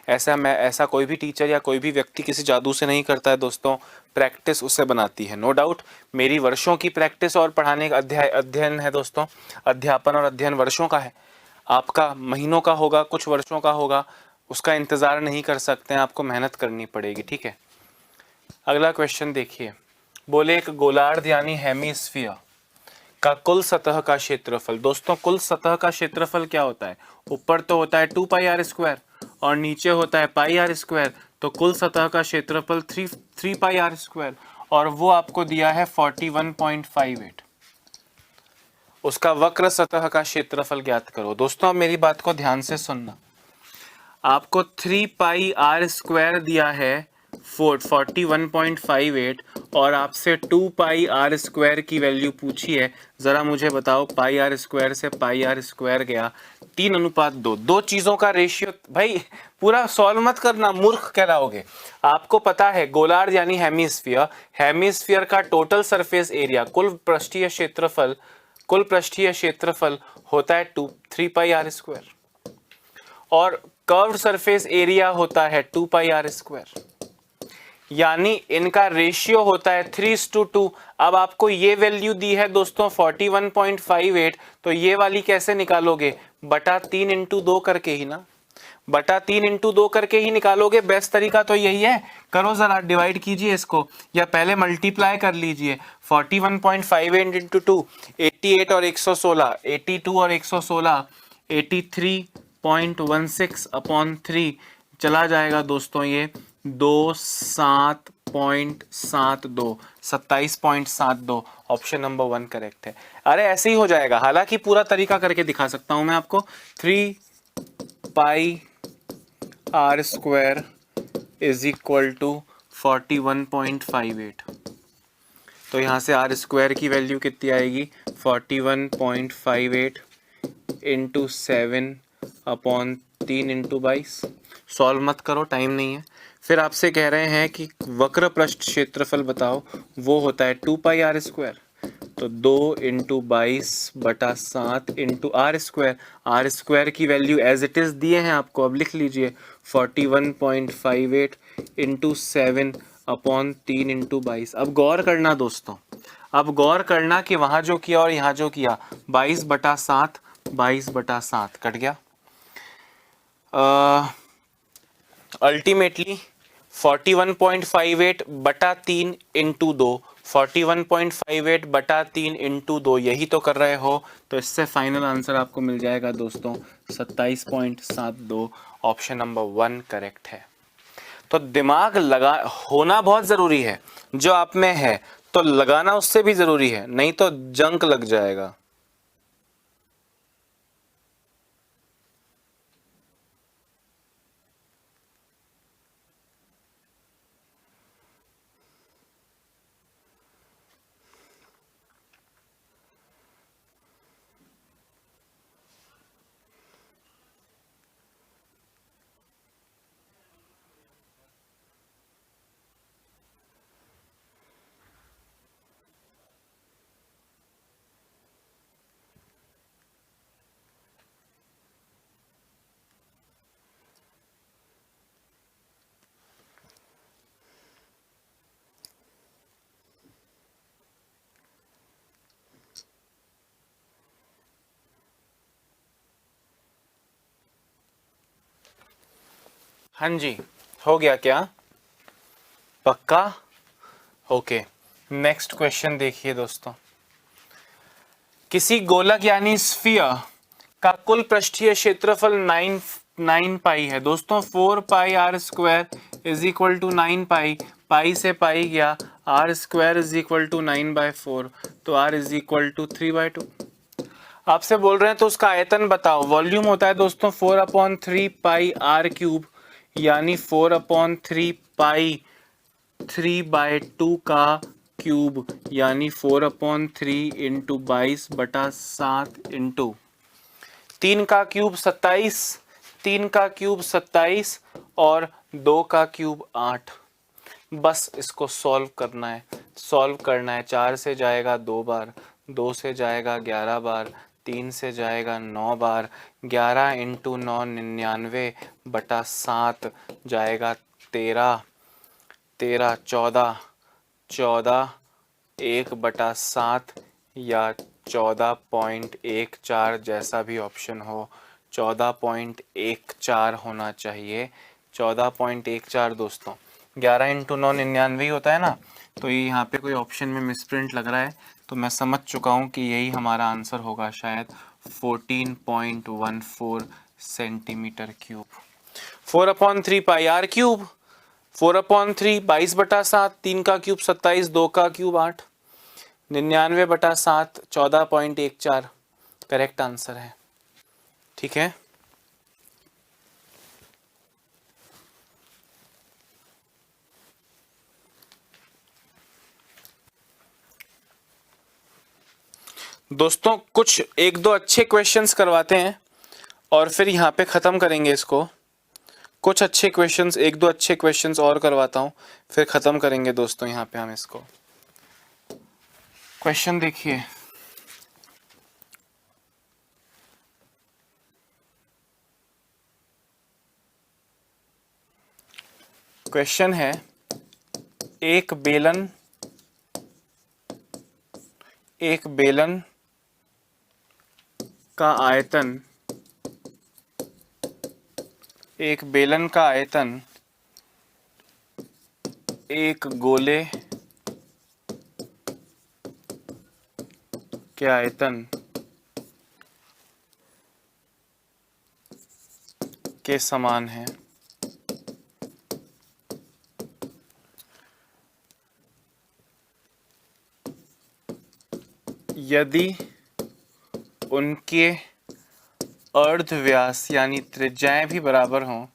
ऐसा कोई भी टीचर या कोई भी व्यक्ति किसी जादू से नहीं करता है दोस्तों, प्रैक्टिस उससे बनाती है। नो डाउट मेरी वर्षों की प्रैक्टिस और पढ़ाने का अध्ययन है दोस्तों, अध्यापन और अध्ययन वर्षों का है। आपका महीनों का होगा, कुछ वर्षों का होगा, उसका इंतज़ार नहीं कर सकते हैं, आपको मेहनत करनी पड़ेगी, ठीक है। अगला क्वेश्चन देखिए, बोले एक गोलार्ध यानी हेमीस्फीयर का कुल सतह का क्षेत्रफल। दोस्तों कुल सतह का क्षेत्रफल क्या होता है? ऊपर तो होता है 2 पाई आर स्क्वायर और नीचे होता है पाई आर स्क्वायर, तो कुल सतह का क्षेत्रफल 3 पाई आर स्क्वायर, और वो आपको दिया है 41.58। उसका वक्र सतह का क्षेत्रफल ज्ञात करो। दोस्तों अब मेरी बात को ध्यान से सुनना, आपको 3 पाई आर स्क्वायर दिया है 41.58 और आपसे 2 पाई आर स्क्वायर की वैल्यू पूछी है। ज़रा मुझे बताओ, पाई आर स्क्वायर से पाई आर स्क्वायर गया 3:2, दो चीज़ों का रेशियो। भाई पूरा सॉल्व मत करना, मूर्ख कहलाओगे। आपको पता है गोलार्ध यानी हेमीस्फीयर, हेमीस्फीयर का टोटल सरफेस एरिया, कुल पृष्ठीय क्षेत्रफल होता है 3 पाई आर स्क्वायर, और कर्व्ड सरफेस एरिया होता है 2 पाई आर स्क्वायर, यानी इनका रेशियो होता है 3:2। अब आपको ये वैल्यू दी है दोस्तों 41.58, तो ये वाली कैसे निकालोगे? बटा 3 इंटू 2 करके ही ना, बटा 3 इंटू 2 करके ही निकालोगे। बेस्ट तरीका तो यही है, करो जरा, डिवाइड कीजिए इसको, या पहले मल्टीप्लाई कर लीजिए। 41.58 इंटू 2, 88 और 116, 82 और 116, 83.16/3 चला जाएगा दोस्तों, ये 27.72, 27.72, ऑप्शन नंबर 1 करेक्ट है। अरे ऐसे ही हो जाएगा, हालांकि पूरा तरीका करके दिखा सकता हूं मैं आपको। 3 pi r square is equal to 41.58, तो यहाँ से आर स्क्वायर की वैल्यू कितनी आएगी? 41.58 इंटू 7/3 इंटू 22। सॉल्व मत करो, टाइम नहीं है। फिर आपसे कह रहे हैं कि वक्र पृष्ठ क्षेत्रफल बताओ, वो होता है 2 पाई आर स्क्वायर, तो 2 into 22/7 into R square. R square की वैल्यू एज इट इज़ दिए हैं आपको, अब लिख लीजिए 41.58 इंटू 7/3 इंटू 22। अब गौर करना दोस्तों, अब गौर करना कि वहाँ जो किया और यहाँ जो किया, 22/7, 22/7 कट गया। अल्टीमेटली 41.58 बटा 3 इंटू 2, 41.58 बटा 3 इंटू 2, यही तो कर रहे हो। तो इससे फाइनल आंसर आपको मिल जाएगा दोस्तों 27.72। ऑप्शन नंबर 1 करेक्ट है। तो दिमाग लगा होना बहुत ज़रूरी है, जो आप में है तो लगाना उससे भी ज़रूरी है, नहीं तो जंक लग जाएगा। हाँ जी, हो गया क्या? पक्का? ओके, नेक्स्ट क्वेश्चन देखिए दोस्तों। किसी गोलक यानी स्फीयर का कुल पृष्ठीय क्षेत्रफल 9 पाई है दोस्तों। 4 pi r square is equal to 9 pi, pi से पाई गया, are square is equal to 9/4, तो आर इज इक्वल टू 3/2। आपसे बोल रहे हैं तो उसका आयतन बताओ। वॉल्यूम होता है दोस्तों 4/3 पाई आर क्यूब, यानी 4/3 पाई 3/2 का क्यूब, यानी 4/3 इंटू 22/7 इंटू 3 का क्यूब 27, 3 का क्यूब 27 और 2 का क्यूब 8। बस इसको सॉल्व करना है, सॉल्व करना है। 4 से जाएगा 2 बार, 2 से जाएगा 11 बार, 3 से जाएगा 9 बार, 11 इंटू 9 99/7 जाएगा 13, 13 14, 14 1/7 या 14.14, जैसा भी ऑप्शन हो 14.14 होना चाहिए। 14.14 दोस्तों। 11 इंटू 9 99 होता है ना, तो ये यहाँ पे कोई ऑप्शन में मिसप्रिंट लग रहा है, तो मैं समझ चुका हूँ कि यही हमारा आंसर होगा शायद 14.14 centimetre cube. 4/3 pi R cube, 4/3 22/7, 3 का क्यूब 27, 2 का क्यूब 8, 99/7, 14.14 करेक्ट आंसर है। ठीक है, दोस्तों कुछ एक दो अच्छे क्वेश्चंस करवाते हैं और फिर यहाँ पे ख़त्म करेंगे इसको। कुछ अच्छे क्वेश्चंस, एक दो अच्छे क्वेश्चंस और करवाता हूँ, फिर ख़त्म करेंगे दोस्तों यहाँ पे हम इसको। क्वेश्चन देखिए, क्वेश्चन है एक बेलन का आयतन, एक बेलन का आयतन एक गोले के आयतन के समान है। यदि उनके अर्धव्यास यानी त्रिज्याएं भी बराबर हों,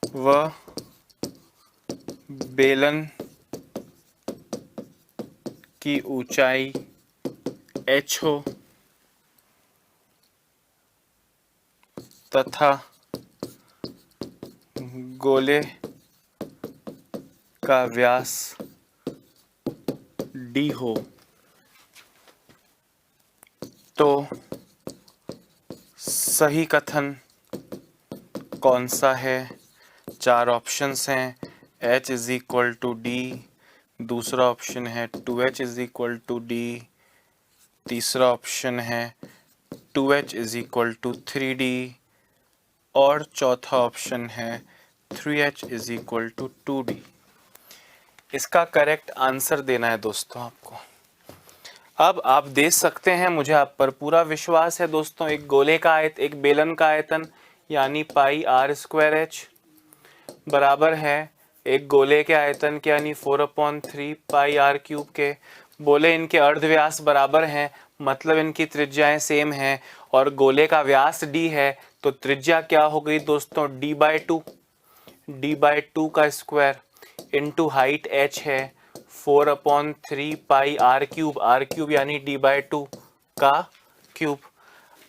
वह बेलन की ऊंचाई h हो तथा गोले का व्यास d हो, तो सही कथन कौन सा है? 4 ऑप्शंस हैं। h is equal to D, दूसरा ऑप्शन है 2h is equal to D, तीसरा ऑप्शन है 2h is equal to 3d, और चौथा ऑप्शन है 3h is equal to 2d। इसका करेक्ट आंसर देना है दोस्तों आपको। अब आप दे सकते हैं, मुझे आप पर पूरा विश्वास है दोस्तों। एक गोले का एक बेलन का आयतन यानी पाई आर स्क्वायर एच बराबर है एक गोले के आयतन के यानी 4/3 पाई आर क्यूब के। बोले इनके अर्धव्यास बराबर हैं, मतलब इनकी त्रिज्याएं सेम हैं, और गोले का व्यास d है, तो त्रिज्या क्या हो गई दोस्तों, d/2 का स्क्वायर इंटू हाइट h है 4/3 पाई आर क्यूब यानी d/2 का क्यूब।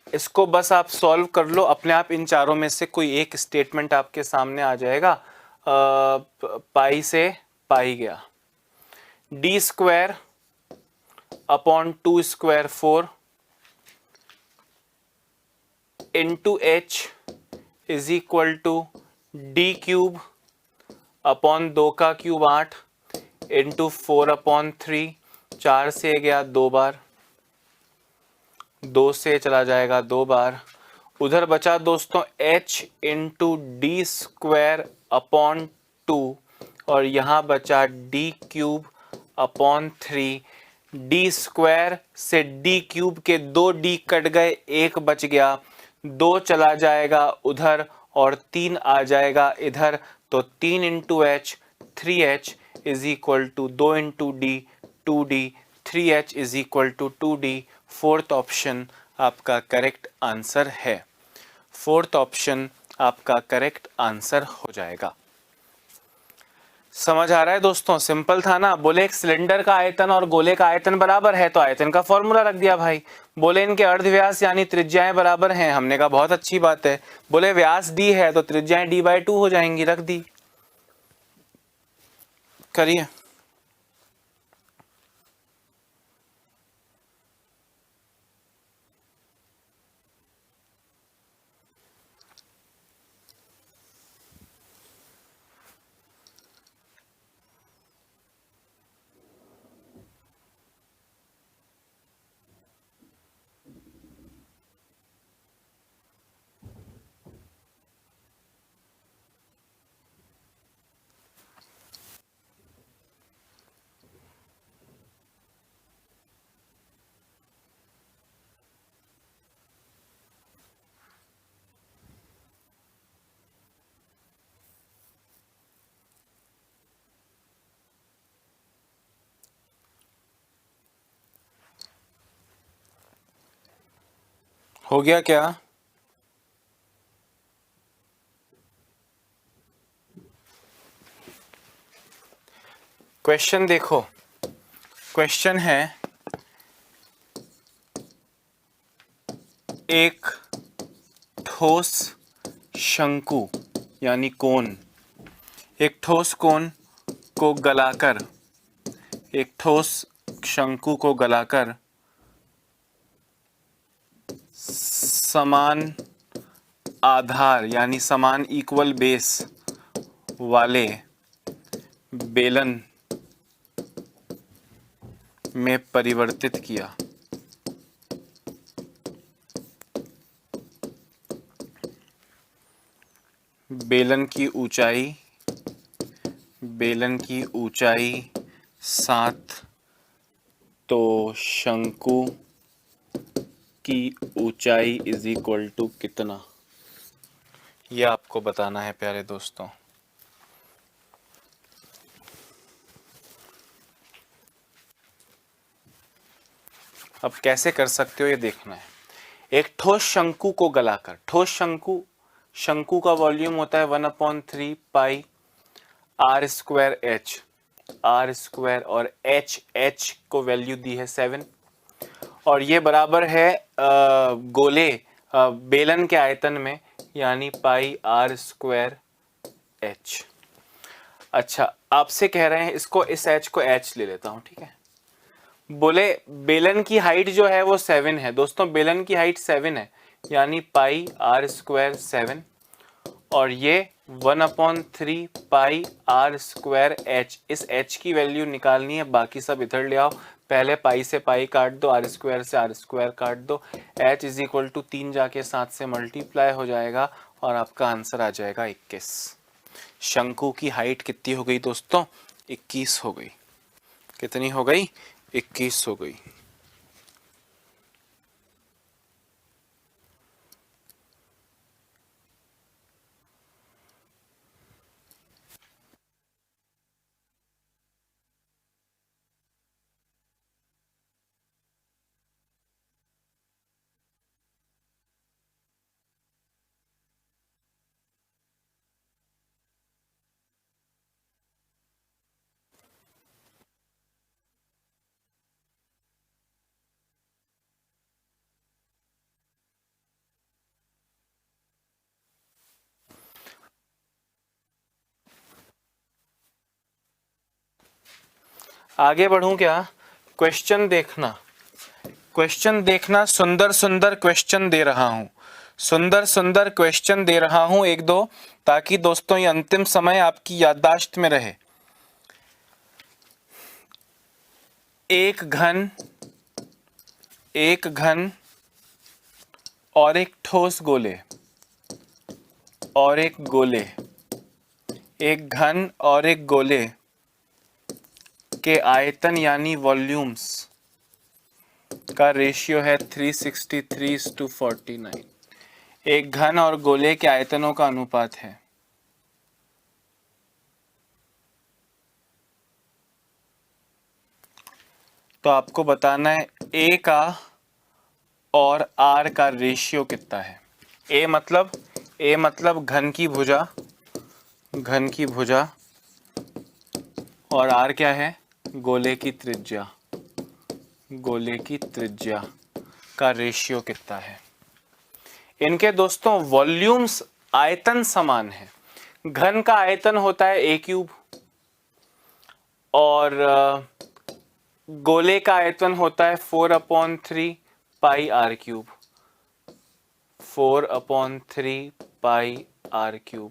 इसको बस आप सॉल्व कर लो, अपने आप इन चारों में से कोई एक स्टेटमेंट आपके सामने आ जाएगा। पाई से पाई गया, d square upon 2 square 4 into H is equal to D cube upon 2 का क्यूब 8 इंटू 4/3, 4 से गया 2 बार, 2 से चला जाएगा 2 बार, उधर बचा दोस्तों h into D square upon 2, और यहाँ बचा d cube upon 3। D square से डी क्यूब के 2 d कट गए, 1 बच गया, 2 चला जाएगा उधर और 3 आ जाएगा इधर, तो 3 into H 3h is equal to 2 into D 2d, 3h is equal to 2d। Fourth option आपका करेक्ट आंसर है। फोर्थ ऑप्शन आपका करेक्ट आंसर हो जाएगा। समझ आ रहा है दोस्तों, सिंपल था ना। बोले एक सिलेंडर का आयतन और गोले का आयतन बराबर है, तो आयतन का फॉर्मूला रख दिया भाई। बोले इनके अर्धव्यास यानी त्रिज्याएं बराबर हैं, हमने कहा बहुत अच्छी बात है। बोले व्यास d है तो त्रिज्याएं d/2 हो जाएंगी, रख दी। करिए। हो गया क्या? क्वेश्चन देखो, क्वेश्चन है एक ठोस शंकु यानी कोन, एक ठोस कोन को गलाकर, एक ठोस शंकु को गलाकर समान आधार यानी समान इक्वल बेस वाले बेलन में परिवर्तित किया। बेलन की ऊंचाई 7, तो शंकु की ऊंचाई इज इक्वल टू कितना, यह आपको बताना है प्यारे दोस्तों। अब कैसे कर सकते हो ये देखना है। एक ठोस शंकु को गलाकर, ठोस शंकु का वॉल्यूम होता है 1/3 pi r square h, r square, और एच को वैल्यू दी है 7, और ये बराबर है गोले बेलन के आयतन में यानी पाई आर स्क्वायर एच। अच्छा, आपसे कह रहे हैं इसको, इस एच को एच ले लेता हूं, ठीक है। बोले बेलन की हाइट जो है वो 7 है दोस्तों, बेलन की हाइट 7 है यानी पाई आर स्क्वायर 7, और ये 1/3 पाई आर स्क्वायर एच। इस एच की वैल्यू निकालनी है, बाकी सब इधर ले आओ। पहले पाई से पाई काट दो, आर स्क्वायर से आर स्क्वायर काट दो, h इज इक्वल टू 3 जाके 7 से मल्टीप्लाई हो जाएगा और आपका आंसर आ जाएगा 21। शंकु की हाइट कितनी हो गई दोस्तों? 21 हो गई। कितनी हो गई? 21 हो गई। आगे बढ़ूं क्या? क्वेश्चन देखना, क्वेश्चन देखना, सुंदर सुंदर क्वेश्चन दे रहा हूं, सुंदर सुंदर क्वेश्चन दे रहा हूं एक दो, ताकि दोस्तों ये अंतिम समय आपकी याददाश्त में रहे। एक घन और एक ठोस गोले, और एक गोले, एक घन और एक गोले के आयतन यानी वॉल्यूम्स का रेशियो है 363:49। एक घन और गोले के आयतनों का अनुपात है। तो आपको बताना है A का और R का रेशियो कितना है। A मतलब घन की भुजा, घन की भुजा, और R क्या है? गोले की त्रिज्या, गोले की त्रिज्या का रेशियो कितना है। इनके दोस्तों वॉल्यूम्स, आयतन समान है। घन का आयतन होता है A³ और गोले का आयतन होता है 4/3 पाई r³, 4/3 पाई r³,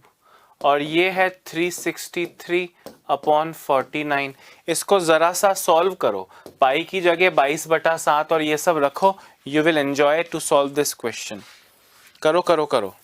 और ये है 363/49। इसको जरा सा सॉल्व करो, पाई की जगह 22/7 और ये सब रखो। You will enjoy to solve this question. करो करो करो।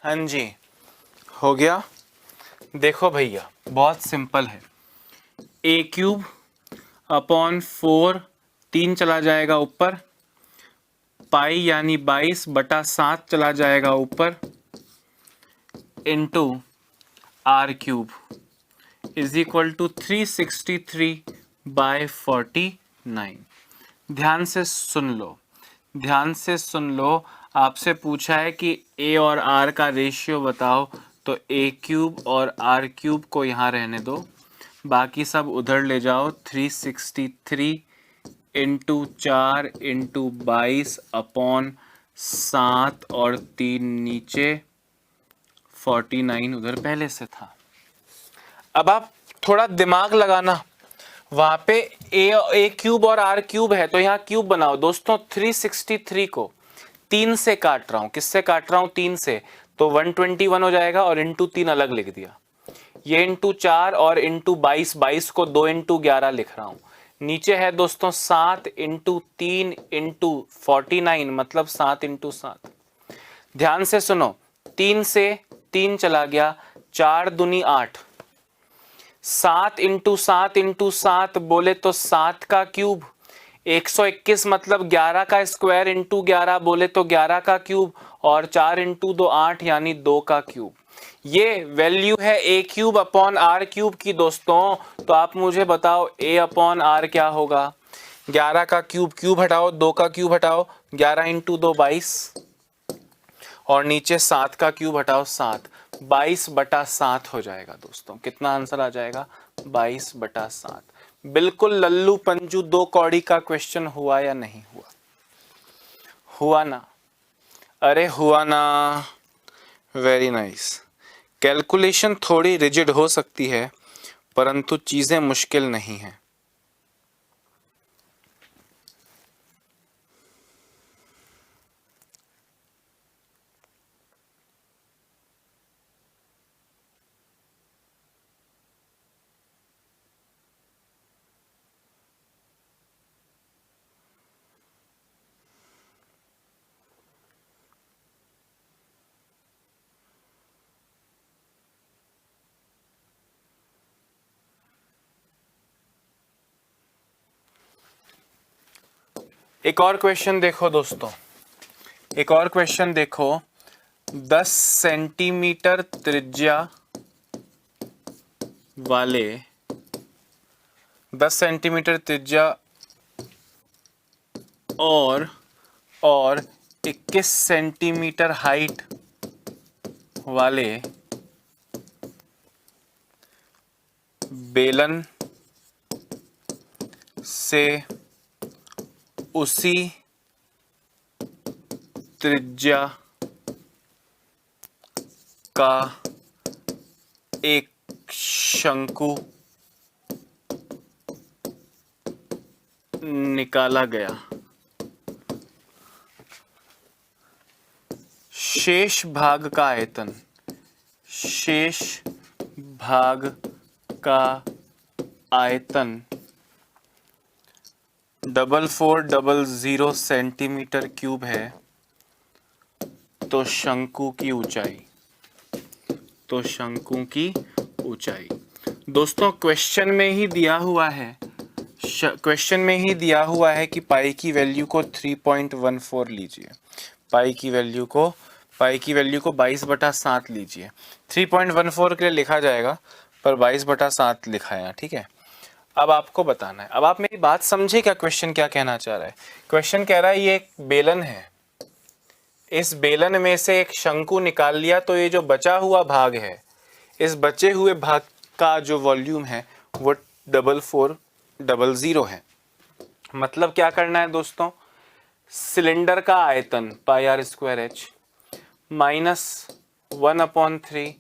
हाँ जी, हो गया। देखो भैया, बहुत सिंपल है। A³/4, 3 चला जाएगा ऊपर, पाई यानी 22/7 चला जाएगा ऊपर, into r³ is equal to 363/49। ध्यान से सुन लो, ध्यान से सुन लो। आपसे पूछा है कि A और R का रेशियो बताओ, तो A³ और r³ को यहाँ रहने दो, बाकी सब उधर ले जाओ। 363 इंटू 4 इंटू 22/7 और 3 नीचे, 49 उधर पहले से था। अब आप थोड़ा दिमाग लगाना, वहां पे A³ और r³ है तो यहाँ क्यूब बनाओ। दोस्तों 363 को 3 से काट रहा हूं, किससे काट रहा हूं? 3 से, तो 121 हो जाएगा, और इंटू 3 अलग लिख दिया। ये इंटू 4 और इंटू 22 को 2 इंटू 11 लिख रहा हूं। नीचे है दोस्तों 7 इंटू 3 इंटू 49, मतलब 7 इंटू 7। ध्यान से सुनो, 3 से 3 चला गया, 4 दूनी 8, 7 इंटू 7 इंटू 7 बोले तो 7 का क्यूब, 121 मतलब 11 का स्क्वायर इंटू 11 बोले तो 11 का क्यूब, और 4 इंटू 2 8 यानी 2 का क्यूब। ये वैल्यू है A³ अपॉन R³ की दोस्तों। तो आप मुझे बताओ A अपॉन R क्या होगा? 11 का क्यूब, क्यूब हटाओ, 2 का क्यूब हटाओ, 11 इंटू 2 22, और नीचे 7 का क्यूब हटाओ 7, 22/7 हो जाएगा दोस्तों। कितना आंसर आ जाएगा? 22/7। बिल्कुल लल्लू पंजू 2 कौड़ी का क्वेश्चन हुआ या नहीं हुआ? हुआ ना? अरे हुआ ना, वेरी नाइस। कैलकुलेशन थोड़ी रिजिड हो सकती है परंतु चीजें मुश्किल नहीं हैं। एक और क्वेश्चन देखो दोस्तों, एक और क्वेश्चन देखो। 10 सेंटीमीटर त्रिज्या वाले 10 सेंटीमीटर त्रिज्या और 21 सेंटीमीटर हाइट वाले बेलन से उसी त्रिज्या का एक शंकु निकाला गया। शेष भाग का आयतन, शेष भाग का आयतन 4400 सेंटीमीटर क्यूब है तो शंकु की ऊंचाई, तो शंकु की ऊंचाई। दोस्तों क्वेश्चन में ही दिया हुआ है, क्वेश्चन में ही दिया हुआ है कि पाई की वैल्यू को 3.14 लीजिए, पाई की वैल्यू को 22/7 लीजिए। 3.14 के लिए लिखा जाएगा पर 22/7 लिखा है, ठीक है। अब आपको बताना है, अब आप मेरी बात समझे क्या? क्वेश्चन क्या कहना चाह रहा है? क्वेश्चन कह रहा है ये एक बेलन है, इस बेलन में से एक शंकु निकाल लिया तो ये जो बचा हुआ भाग है, इस बचे हुए भाग का जो वॉल्यूम है वो 4400 है। मतलब क्या करना है दोस्तों? सिलेंडर का आयतन πr² माइनस 1/3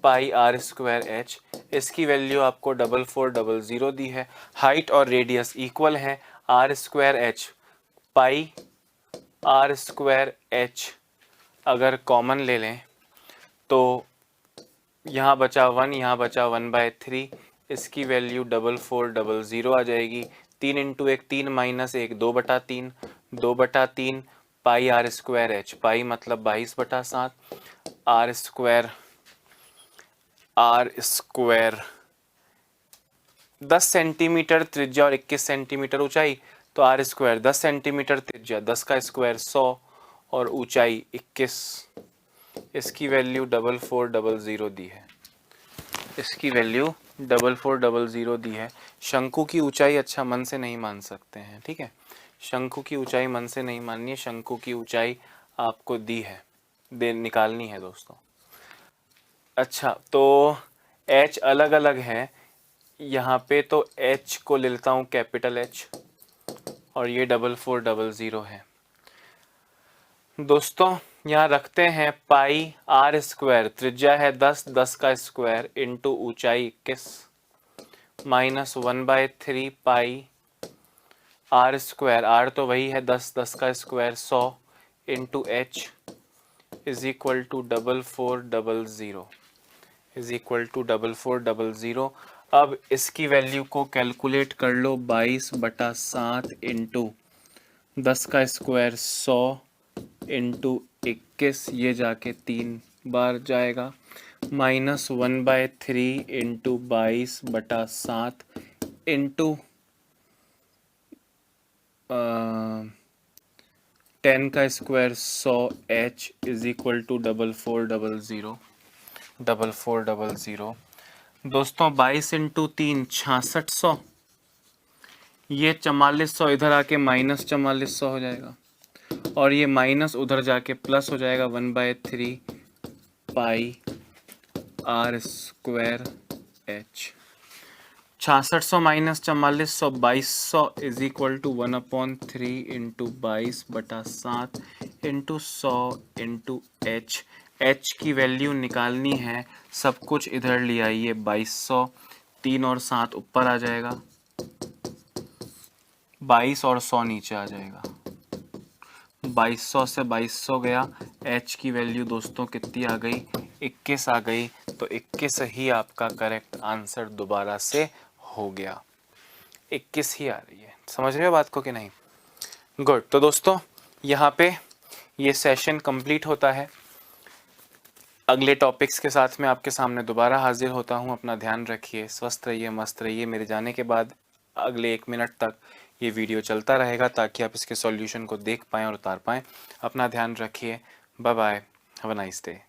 πr²h, इसकी वैल्यू आपको 4400 दी है। हाइट और रेडियस इक्वल है, r²h πr²h अगर कॉमन ले लें तो यहाँ बचा 1, यहाँ बचा 1/3, इसकी वैल्यू 4400 आ जाएगी। 3 इंटू 1 3 माइनस 1 2/3, 2/3 πr²h, पाई मतलब 22/7, r² 10 सेंटीमीटर त्रिज्या और 21 सेंटीमीटर ऊंचाई, तो r², 10 सेंटीमीटर त्रिज्या, 10 का स्क्वायर 100 और ऊंचाई 21, इसकी वैल्यू 4400 दी है, इसकी वैल्यू 4400 दी है। शंकु की ऊंचाई अच्छा मन से नहीं मान सकते हैं, ठीक है। शंकु की ऊंचाई मन से नहीं माननी है, शंकु की ऊंचाई आपको दी है, निकालनी है दोस्तों। अच्छा तो h अलग अलग है, यहाँ पे तो h को ले लेता हूँ कैपिटल H और ये 4400 है। दोस्तों यहाँ रखते हैं πr², त्रिज्या है 10, 10 का स्क्वायर इंटू ऊंचाई 21 माइनस 1/3 πr², r तो वही है 10, 10 का square 100 into h is equal to 4400, is equal to 4400। अब इसकी वैल्यू को कैलकुलेट कर लो, 22/7 इंटू 10 का स्क्वायर 100 इंटू 21, ये जाके 3 बार जाएगा, माइनस 1/3 इंटू 22/7 इंटू 10 का square 100 h is equal to 4400। दोस्तों 22 इंटू 3 6600 ये 4400 इधर आके माइनस 4400 हो जाएगा और ये माइनस उधर जाके प्लस हो जाएगा 1/3 pi r square h. 6600 minus 4400 2200 is equal to 1/3 into 22/7 into 100 into h. H की वैल्यू निकालनी है, सब कुछ इधर ले आइए। 2200, 3 और 7 ऊपर आ जाएगा, 22 और 100 नीचे आ जाएगा। 2200 से 2200 गया, एच की वैल्यू दोस्तों कितनी आ गई? 21 आ गई। तो 21 ही आपका करेक्ट आंसर दोबारा से हो गया। 21 ही आ रही है। समझ रहे हो बात को कि नहीं? गुड। तो दोस्तों यहाँ पे ये सेशन कंप्लीट होता है। अगले टॉपिक्स के साथ में आपके सामने दोबारा हाजिर होता हूँ। अपना ध्यान रखिए, स्वस्थ रहिए, मस्त रहिए। मेरे जाने के बाद अगले 1 मिनट तक ये वीडियो चलता रहेगा ताकि आप इसके सॉल्यूशन को देख पाएँ और उतार पाएँ। अपना ध्यान रखिए। Bye bye. Have a nice day.